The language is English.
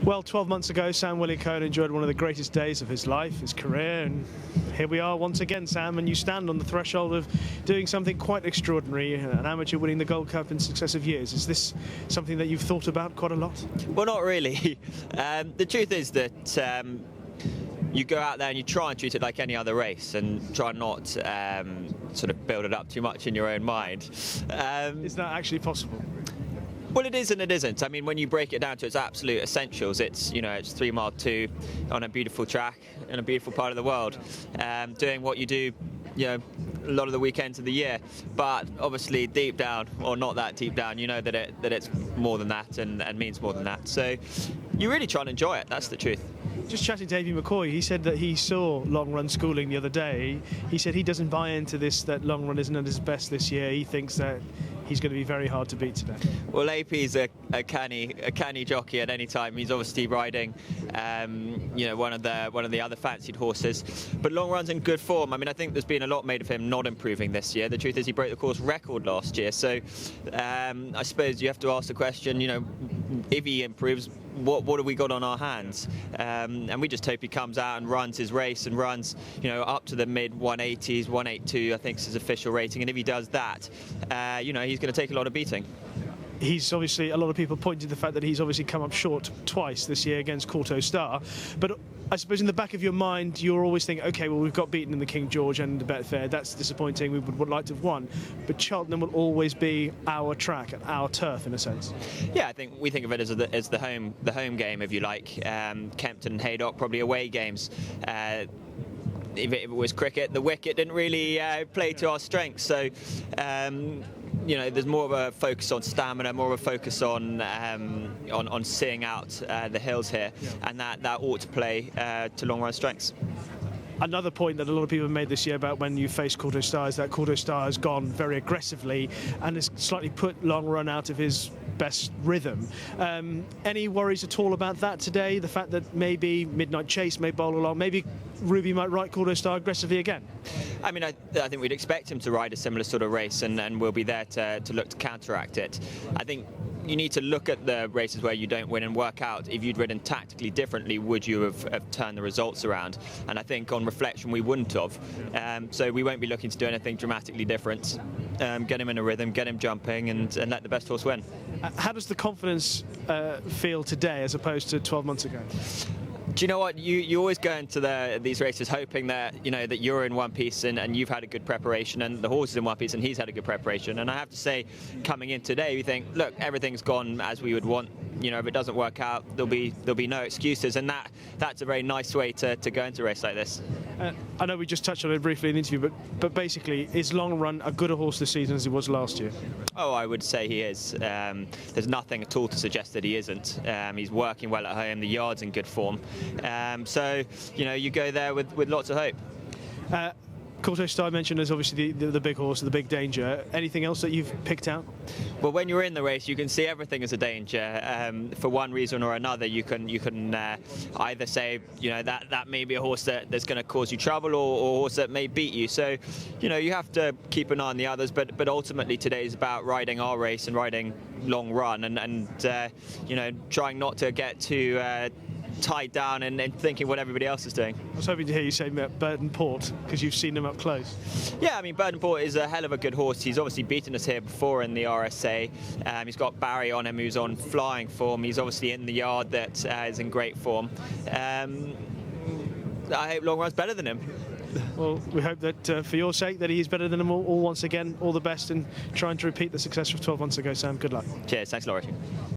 Well, 12 months ago, Sam Waley-Cohen enjoyed one of the greatest days of his life, his career, and here we are once again, Sam, and you stand on the threshold of doing something quite extraordinary, an amateur winning the Gold Cup in successive years. Is this something that you've thought about quite a lot? Well, not really. The truth is that you go out there and you try and treat it like any other race and try not sort of build it up too much in your own mind. Is that actually possible? Well, it is and it isn't. I mean, when you break it down to its absolute essentials, it's 3 mile 2 on a beautiful track in a beautiful part of the world, doing what you do, a lot of the weekends of the year. But obviously, deep down, or not that deep down, you know that it's more than that and means more than that. So you really try and enjoy it. That's the truth. Just chatting to Davey McCoy, he said that he saw long run schooling the other day. He said he doesn't buy into this, that long run isn't at his best this year. He thinks that he's going to be very hard to beat today. Well, AP's a canny jockey at any time. He's obviously riding, one of the other fancied horses. But long run's in good form. I mean, I think there's been a lot made of him not improving this year. The truth is, he broke the course record last year. So I suppose you have to ask the question, if he improves, what have we got on our hands? And we just hope he comes out and runs his race and runs, up to the mid 180s, 182, I think is his official rating. And if he does that, he's going to take a lot of beating. He's obviously, a lot of people point to the fact that he's obviously come up short twice this year against Courto Star. But I suppose in the back of your mind, you're always thinking, OK, well, we've got beaten in the King George and the Betfair. That's disappointing. We would like to have won. But Cheltenham will always be our track and our turf, in a sense. Yeah, I think we think of it as the home game, if you like. Kempton and Haydock, probably away games. If it was cricket, the wicket didn't really play to our strengths. So, there's more of a focus on stamina, more of a focus on seeing out the hills here, and that ought to play to long run strengths. Another point that a lot of people have made this year about when you face Courto Star is that Courto Star has gone very aggressively and has slightly put long run out of his best rhythm. Any worries at all about that today? The fact that maybe Midnight Chase may bowl along, maybe Ruby might ride Courto Star aggressively again? I mean, I think we'd expect him to ride a similar sort of race, and we'll be there to look to counteract it. I think you need to look at the races where you don't win and work out if you'd ridden tactically differently, would you have turned the results around? And I think on reflection we wouldn't have. So we won't be looking to do anything dramatically different. Get him in a rhythm, get him jumping, and let the best horse win. How does the confidence feel today as opposed to 12 months ago? Do you know what? You always go into these races hoping that that you're in one piece and you've had a good preparation, and the horse is in one piece and he's had a good preparation. And I have to say, coming in today, we think, look, everything's gone as we would want. If it doesn't work out, there'll be no excuses, and that's a very nice way to go into a race like this. I know we just touched on it briefly in the interview, but basically, is Long Run a good a horse this season as he was last year? Oh, I would say he is. There's nothing at all to suggest that he isn't. He's working well at home. The yard's in good form. So you go there with lots of hope. Courto Star mentioned as obviously the big horse, the big danger. Anything else that you've picked out? Well, when you're in the race, you can see everything as a danger. For one reason or another, you can either say that may be a horse that's going to cause you trouble, or a horse that may beat you. So you have to keep an eye on the others. But ultimately, today is about riding our race and riding long run, and trying not to get too tied down and thinking what everybody else is doing. I was hoping to hear you say Burton Port, because you've seen him up close. Yeah, I mean, Burton Port is a hell of a good horse. He's obviously beaten us here before in the RSA. He's got Barry on him, who's on flying form. He's obviously in the yard that is in great form. I hope Long Run's better than him. Well, we hope that for your sake that he is better than them all once again. All the best in trying to repeat the success of 12 months ago, Sam. Good luck. Cheers. Thanks, Laurie.